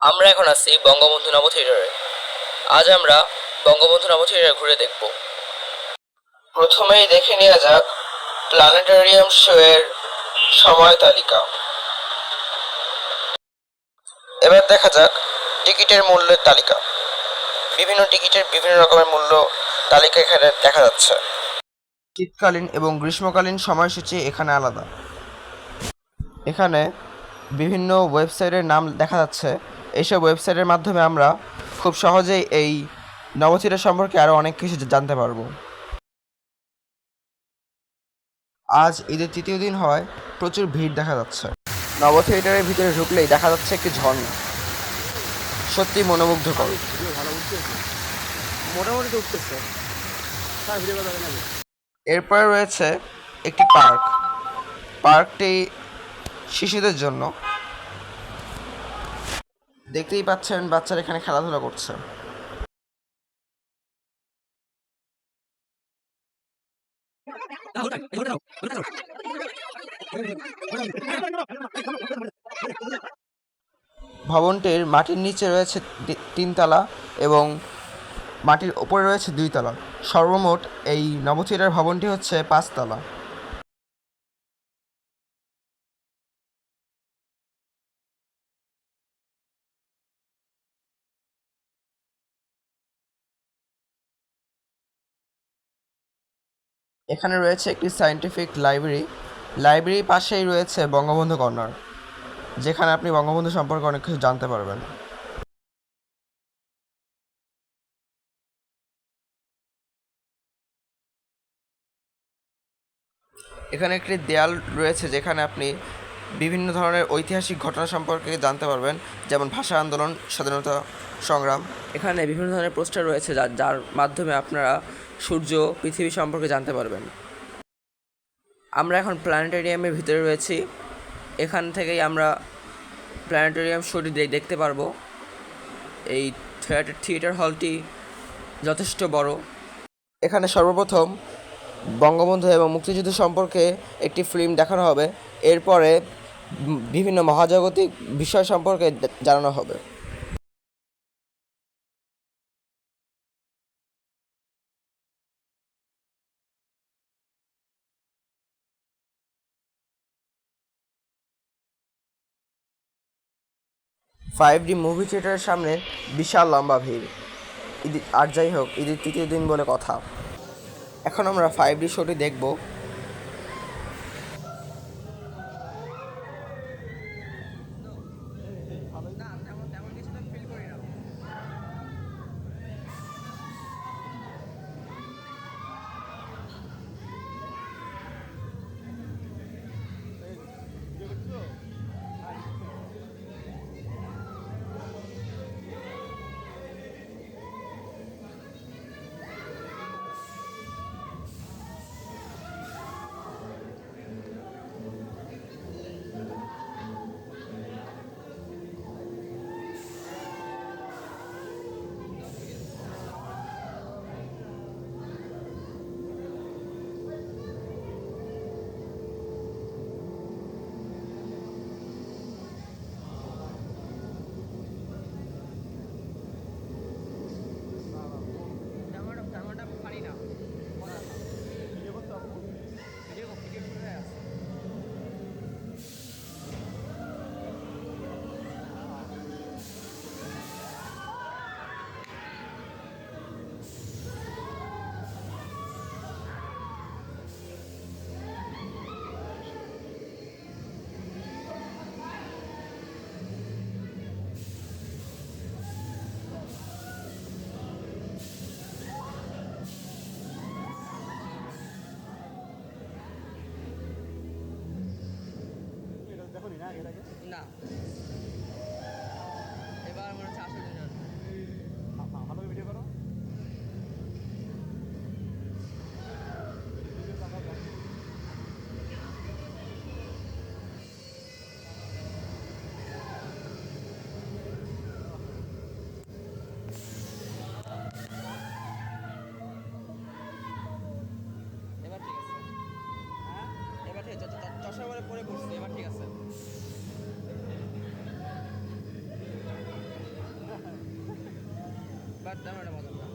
আমরা এখন আছি বঙ্গবন্ধু নব থিয়েটারে। আজ আমরা বঙ্গবন্ধু নব থিয়েটার ঘুরে দেখব। প্রথমেই দেখে নেওয়া যাক প্ল্যানেটেরিয়াম শো এর সময় তালিকা। এবার দেখা যাক টিকিটের মূল্যের তালিকা। বিভিন্ন টিকিটের বিভিন্ন রকমের মূল্য তালিকা এখানে দেখা যাচ্ছে। শীতকালীন এবং গ্রীষ্মকালীন সময়সূচি এখানে আলাদা। এখানে বিভিন্ন ওয়েবসাইটের নাম দেখা যাচ্ছে। এইসব ওয়েবসাইটের মাধ্যমে আমরা খুব সহজেই এই নবথিয়েটার সম্পর্কে আরও অনেক কিছু জানতে পারবো। আজ ঈদের তৃতীয় দিন হওয়ায় প্রচুর ভিড় দেখা যাচ্ছে। নব থিয়েটারের ভিতরে ঢুকলেই দেখা যাচ্ছে একটি ঝর্ণা, সত্যি মনোমুগ্ধকর। মোটামুটি উঠতেছে। এরপরে রয়েছে একটি পার্ক। পার্কটি শিশুদের জন্য। দেখতেই পাচ্ছেন বাচ্চারা এখানে খেলাধুলা করছে। ভবনটির মাটির নিচে রয়েছে তিনতলা এবং মাটির ওপরে রয়েছে দুইতলা। সর্বমোট এই নবথিয়েটার ভবনটি হচ্ছে 5 তলা। এখানে রয়েছে একটি সায়েন্টিফিক লাইব্রেরি। লাইব্রেরির পাশেই রয়েছে বঙ্গবন্ধু কর্নার, যেখানে আপনি বঙ্গবন্ধু সম্পর্কে অনেক কিছু জানতে পারবেন। এখানে একটি দেয়াল রয়েছে যেখানে আপনি বিভিন্ন ধরনের ঐতিহাসিক ঘটনা সম্পর্কে জানতে পারবেন, যেমন ভাষা আন্দোলন, স্বাধীনতা সংগ্রাম। এখানে বিভিন্ন ধরনের পোস্টার রয়েছে যার মাধ্যমে আপনারা সূর্য, পৃথিবী সম্পর্কে জানতে পারবেন। আমরা এখন প্ল্যানেটেরিয়ামের ভিতরে রয়েছি। এখান থেকেই আমরা প্ল্যানেটেরিয়াম শোটি দেখতে পারবো। এই থিয়েটার হলটি যথেষ্ট বড়। এখানে সর্বপ্রথম বঙ্গবন্ধু এবং মুক্তিযুদ্ধ সম্পর্কে একটি ফিল্ম দেখানো হবে। এরপরে বিভিন্ন মহাজাগতিক বিষয় সম্পর্কে জানানো হবে। ফাইভ ডি মুভি থিয়েটারের সামনে বিশাল লম্বা ভিড়। আর যাই হোক, ঈদের তৃতীয় দিন বলে কথা। এখন আমরা 5D শোটি দেখব। না, এবার মনে হচ্ছে আসলে ভালো ভিডিও করো। এবার ঠিক আছে। হ্যাঁ, এবার ঠিক আছে। চশমা পরে পড়ছি, এবার ঠিক আছে। তেমন একটা মজার না।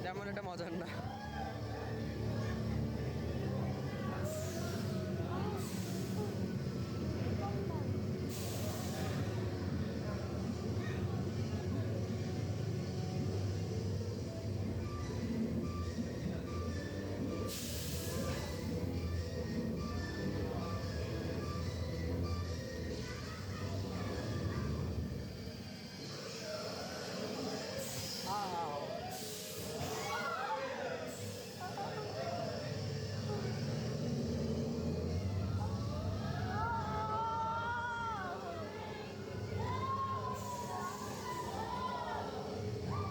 তেমন একটা মজার না।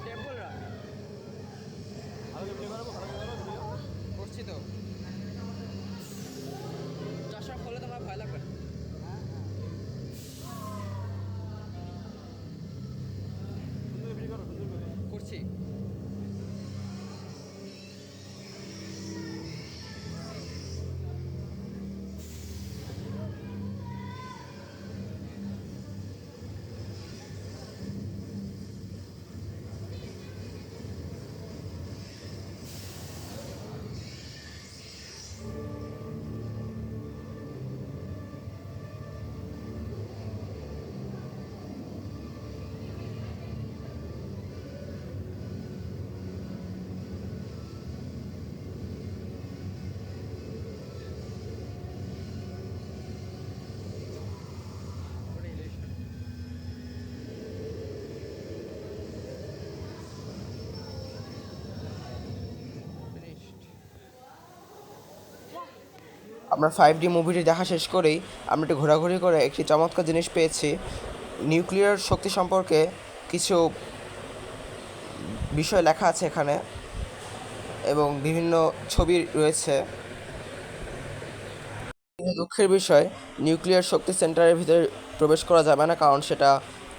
টেম্পল রান করছি তো, চশমা খুললে তোমার ভয় লাগবে না। করছি। আমরা 5D মুভিটি দেখা শেষ করেই আমরা একটু ঘোরাঘুরি করে একটি চমৎকার জিনিস পেয়েছি। নিউক্লিয়ার শক্তি সম্পর্কে কিছু বিষয় লেখা আছে এখানে এবং বিভিন্ন ছবি রয়েছে। দুঃখের বিষয়, নিউক্লিয়ার শক্তি সেন্টারের ভিতরে প্রবেশ করা যাবে না, কারণ সেটা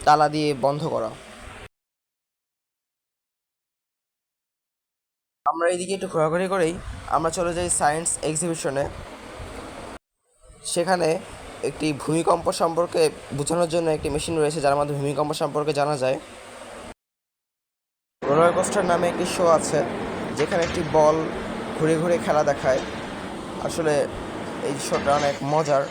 তালা দিয়ে বন্ধ করা। আমরা এইদিকে একটু ঘোরাঘুরি করেই আমরা চলে যাই সায়েন্স এক্সিবিশনে। সেখানে একটি ভূমিকম্প সম্পর্কে বোঝানোর জন্য একটি মেশিন রয়েছে, যার মাধ্যমে ভূমিকম্প সম্পর্কে জানা যায়। রোলার কোস্টার নামে একটি শো আছে, যেখানে একটি বল ঘুরে ঘুরে খেলা দেখায়। আসলে এই শোটা অনেক মজার।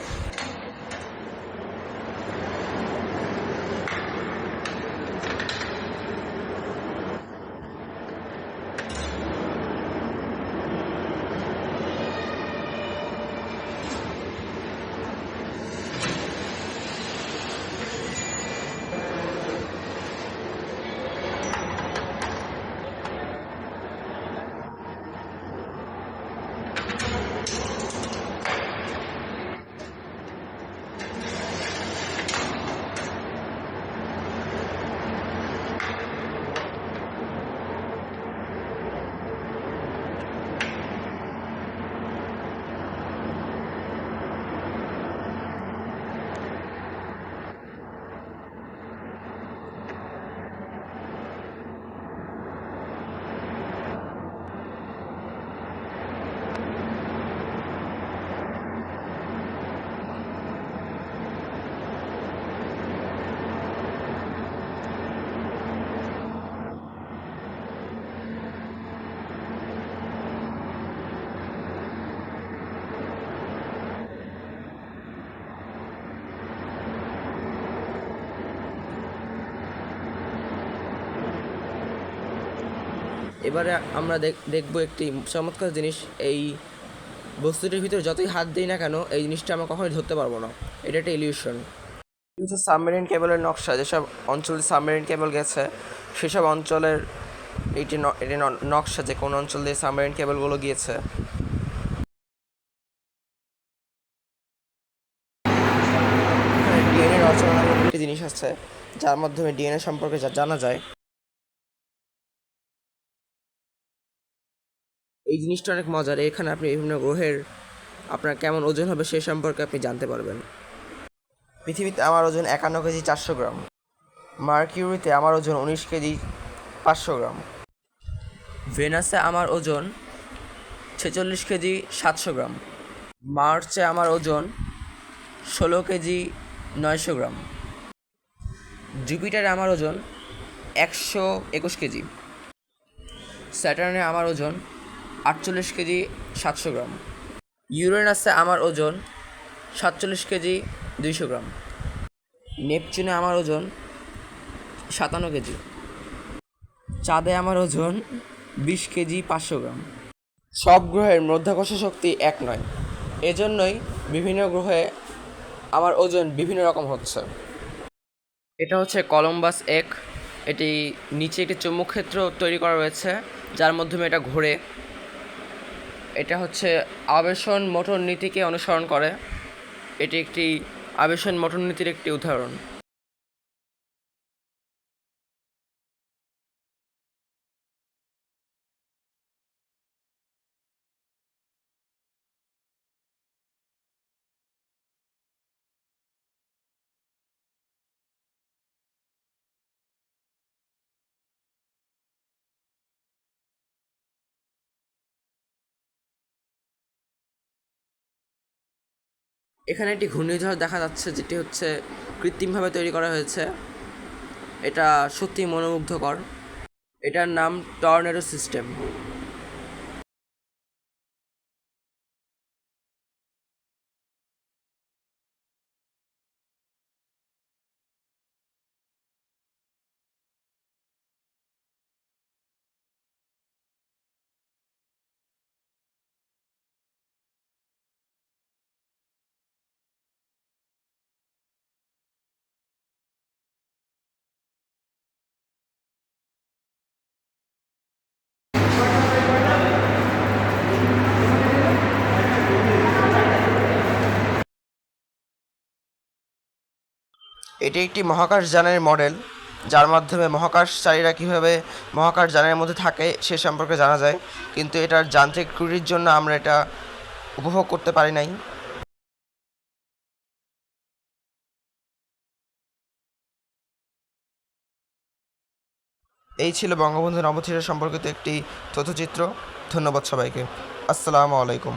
এবারে আমরা দেখব একটি চমৎকার জিনিস। এই বস্তুটির ভিতরে যতই হাত দিই না কেন, এই জিনিসটা আমরা কখনোই ধরতে পারবো না। এটা একটা ইলিউশন। সাবমেরিন কেবলের নকশা, যেসব অঞ্চলে সাবমেরিন কেবল গেছে সেসব অঞ্চলের এটি নকশা, যে কোন অঞ্চল দিয়ে সাবমেরিন কেবলগুলো গিয়েছে। ডিএনএ রচনা নামে একটি জিনিস আছে, যার মাধ্যমে ডিএনএ সম্পর্কে জানা যায়। এই জিনিসটা অনেক মজার। এখানে আপনি বিভিন্ন গ্রহের আপনার কেমন ওজন হবে সে সম্পর্কে আপনি জানতে পারবেন। পৃথিবীতে আমার ওজন 51 কেজি 400 গ্রাম। মার্কিউরিতে আমার ওজন 19 কেজি 500 গ্রাম। ভেনাসে আমার ওজন 46 কেজি 700 গ্রাম। মার্চে আমার ওজন 16 কেজি 900 গ্রাম। জুপিটারে আমার ওজন 121 কেজি। স্যাটার্নে আমার ওজন 48 কেজি 700 গ্রাম। ইউরেনাসে আমার ওজন 47 কেজি 200 গ্রাম। নেপচুনে আমার ওজন 57 কেজি। চাঁদে আমার ওজন 20 কেজি 500 গ্রাম। সব গ্রহের মাধ্যাকর্ষণ শক্তি এক নয়, এজন্যই বিভিন্ন গ্রহে আমার ওজন বিভিন্ন রকম হচ্ছে। এটা হচ্ছে কলম্বাস এক। এটি নিচে একটি চৌম্বক ক্ষেত্র তৈরি করা রয়েছে, যার মাধ্যমে এটা ঘোরে। এটা হচ্ছে আবেশন মোটর নীতিকে অনুসরণ করে। এটি একটি আবেশন মোটর নীতির একটি উদাহরণ। এখানে একটি ঘূর্ণিঝড় দেখা যাচ্ছে, যেটি হচ্ছে কৃত্রিমভাবে তৈরি করা হয়েছে। এটা সত্যি মনোমুগ্ধকর। এটার নাম টর্নেডো সিস্টেম। এটি একটি মহাকাশযানের মডেল, যার মাধ্যমে মহাকাশচারীরা কীভাবে মহাকাশযানের মধ্যে থাকে সে সম্পর্কে জানা যায়, কিন্তু এটার যান্ত্রিক ত্রুটির জন্য আমরা এটা উপভোগ করতে পারি নাই। এই ছিল বঙ্গবন্ধু নভোচারীরা সম্পর্কিত একটি তথ্যচিত্র। ধন্যবাদ সবাইকে। আসসালামু আলাইকুম।